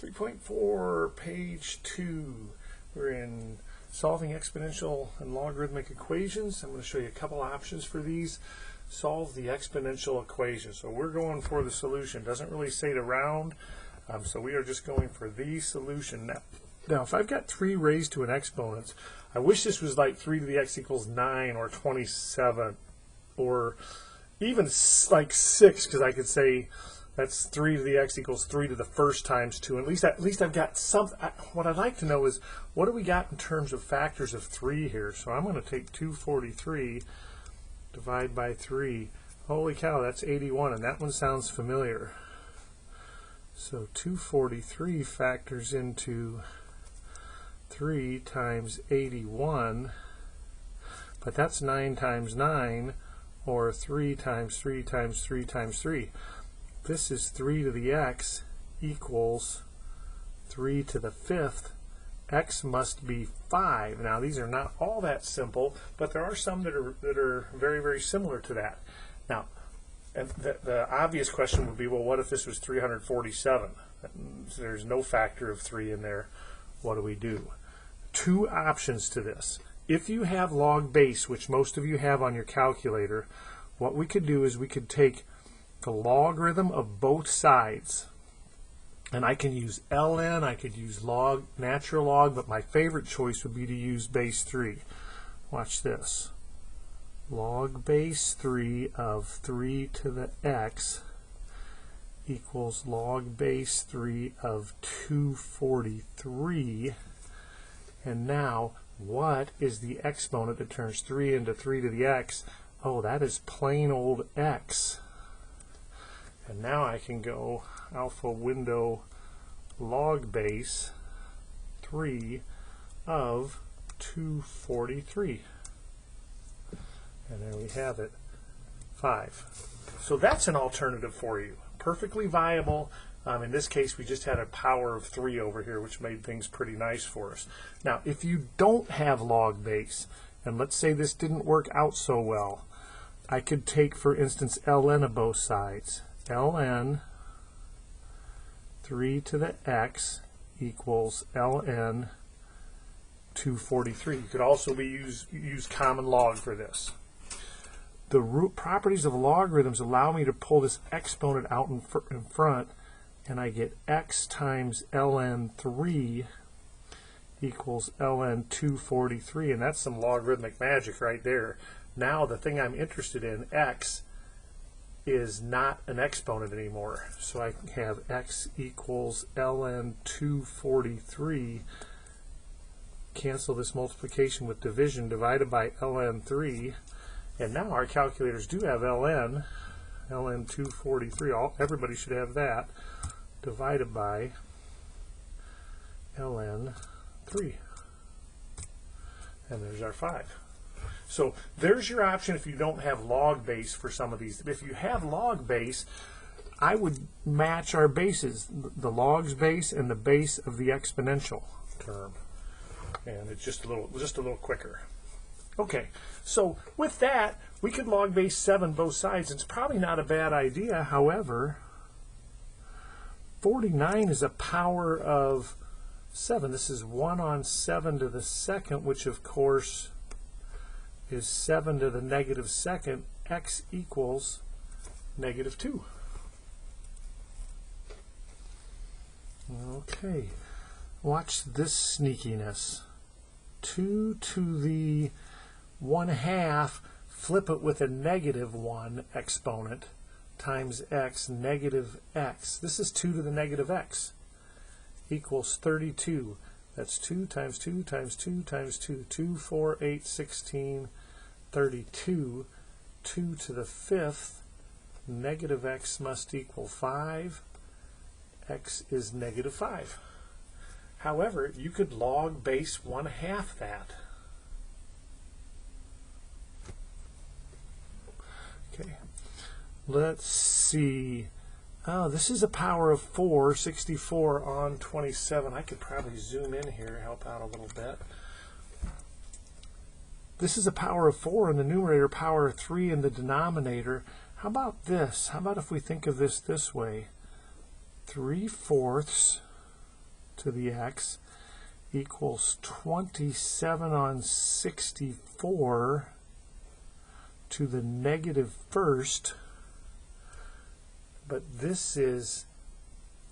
3.4, page 2. We're in solving exponential and logarithmic equations. I'm going to show you a couple options for these. Solve the exponential equation. So we're going for the solution. Doesn't really say to round, so we are just going for the solution. Now, if I've got 3 raised to an exponent, I wish this was like 3 to the x equals 9 or 27 or even like 6, because I could say that's 3 to the x equals 3 to the first times 2. At least I've got some. What I'd like to know is, what do we got in terms of factors of 3 here? So I'm going to take 243, divide by 3. Holy cow, that's 81, and that one sounds familiar. So 243 factors into 3 times 81, but that's 9 times 9, or 3 times 3 times 3 times 3. This is 3 to the x equals 3 to the 5th. X must be 5. Now, these are not all that simple, but there are some that are very, very similar to that. Now, and the obvious question would be, well, what if this was 347? There's no factor of 3 in there. What do we do? 2 options to this. If you have log base, which most of you have on your calculator, what we could do is we could take the logarithm of both sides, and I can use ln, I could use log, natural log, but my favorite choice would be to use base 3. Watch this. Log base 3 of 3 to the x equals log base 3 of 243. And now, what is the exponent that turns 3 into 3 to the x? Oh, that is plain old x. And now I can go alpha window log base 3 of 243. And there we have it, 5. So that's an alternative for you. Perfectly viable. In this case, we just had a power of 3 over here, which made things pretty nice for us. Now, if you don't have log base, and let's say this didn't work out so well, I could take, for instance, ln of both sides. ln 3 to the x equals ln 243. You could also use common log for this. The root properties of logarithms allow me to pull this exponent out in front, and I get x times ln 3 equals ln 243, and that's some logarithmic magic right there. Now the thing I'm interested in, x, is not an exponent anymore. So I can have x equals ln 243, cancel this multiplication with division, divided by ln 3, and now our calculators do have ln 243, everybody should have that, divided by ln 3. And there's our 5. So there's your option if you don't have log base for some of these. If you have log base, I would match our bases, the log's base and the base of the exponential term. And it's just a little quicker. Okay, so with that, we could log base 7 both sides. It's probably not a bad idea. However, 49 is a power of 7. This is 1 on 7 to the second, which of course is 7 to the negative second. X equals negative 2. Okay, watch this sneakiness. 2 to the 1/2, flip it with a negative 1 exponent, times x, negative x. This is 2 to the negative x equals 32. That's 2 times 2 times 2 times 2. 2, 4, 8, 16, 32. 2 to the 5th, negative x must equal 5. X is negative 5. However, you could log base 1/2 that. Okay, let's see. Oh, this is a power of 4, 64 on 27. I could probably zoom in here, help out a little bit. This is a power of 4 in the numerator, power of 3 in the denominator. How about this? How about if we think of this way? 3/4 to the x equals 27 on 64 to the negative first, but this is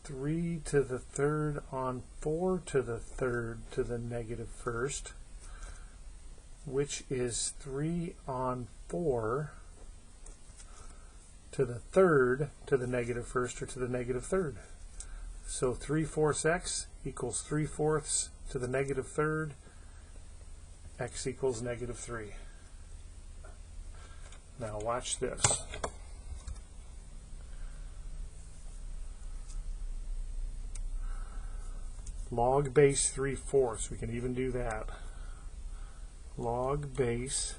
3 to the third on 4 to the third to the negative first, which is 3 on 4 to the third to the negative first or to the negative third. So 3/4 x equals 3/4 to the negative third, x equals negative 3. Now watch this. Log base 3/4, we can even do that. Log base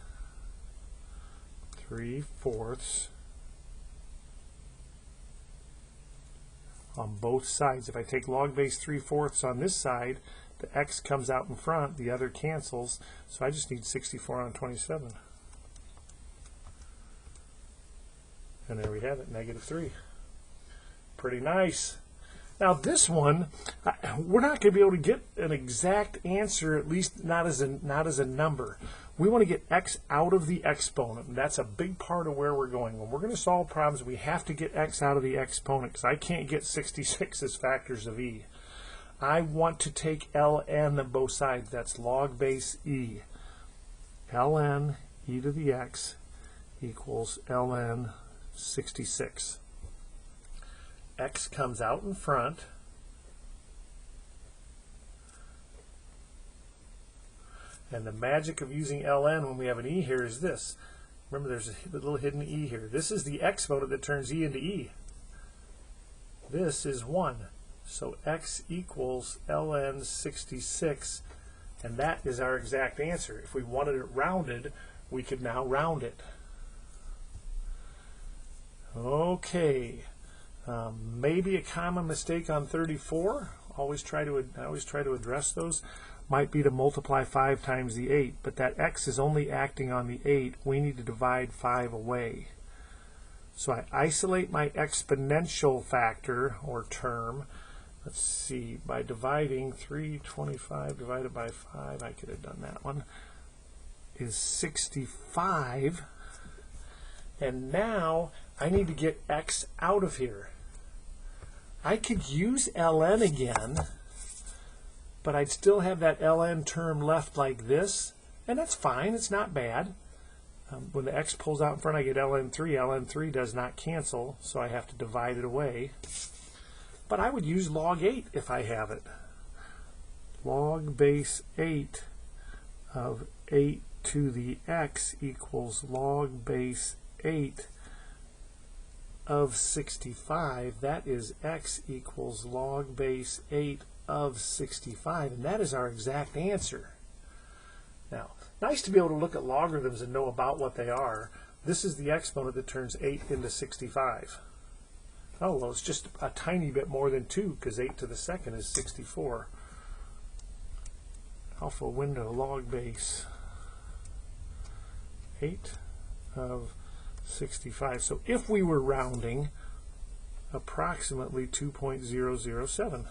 3/4 on both sides. If I take log base 3/4 on this side, the x comes out in front, the other cancels, so I just need 64 on 27. And there we have it, negative 3. Pretty nice. Now this one, we're not going to be able to get an exact answer, at least not as a number. We want to get x out of the exponent, and that's a big part of where we're going. When we're going to solve problems, we have to get x out of the exponent, because I can't get 66 as factors of e. I want to take ln of both sides. That's log base e. ln e to the x equals ln 66. X comes out in front. And the magic of using ln when we have an e here is this. Remember, there's a little hidden e here. This is the exponent that turns e into e. This is 1. So x equals ln 66, and that is our exact answer. If we wanted it rounded, we could now round it. Okay. Maybe a common mistake on 34. I always try to address those. Might be to multiply 5 times the 8, but that x is only acting on the 8. We need to divide 5 away. So I isolate my exponential factor or term. Let's see, by dividing 325 divided by 5, I could have done that one, is 65. And now I need to get x out of here. I could use ln again, but I'd still have that ln term left like this, and that's fine, it's not bad. When the x pulls out in front, I get ln 3. ln 3 does not cancel, so I have to divide it away. But I would use log 8 if I have it. Log base 8 of 8 to the x equals log base 8 of 65. That is x equals log base 8 of 65, and that is our exact answer. Now, nice to be able to look at logarithms and know about what they are. This is the exponent that turns 8 into 65. Oh, well, it's just a tiny bit more than 2, because 8 to the second is 64. Alpha window log base 8 of 65. So if we were rounding, approximately 2.007.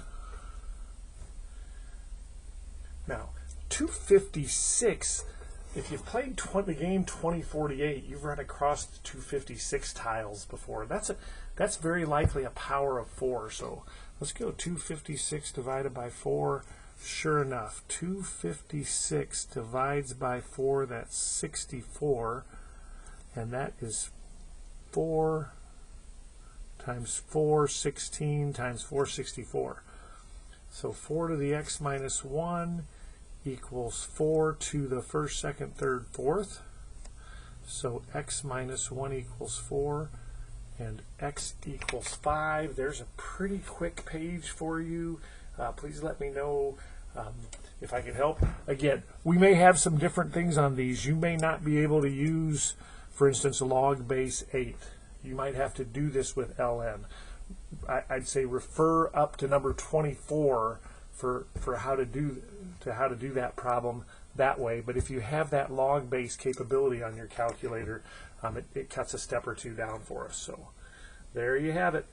Now, 256, if you've played the game 2048, you've run across the 256 tiles before. That's very likely a power of 4. So let's go 256 divided by 4. Sure enough, 256 divides by 4, that's 64. And that is 4 times 4, 16 times 4, 64. So 4 to the x minus 1 equals 4 to the first, second, third, fourth. So x minus 1 equals 4, and x equals 5. There's a pretty quick page for you. Please let me know if I can help. Again, we may have some different things on these. You may not be able to use, for instance, log base 8. You might have to do this with ln. I'd say refer up to number 24 for how to do that problem that way. But if you have that log base capability on your calculator, it cuts a step or two down for us. So there you have it.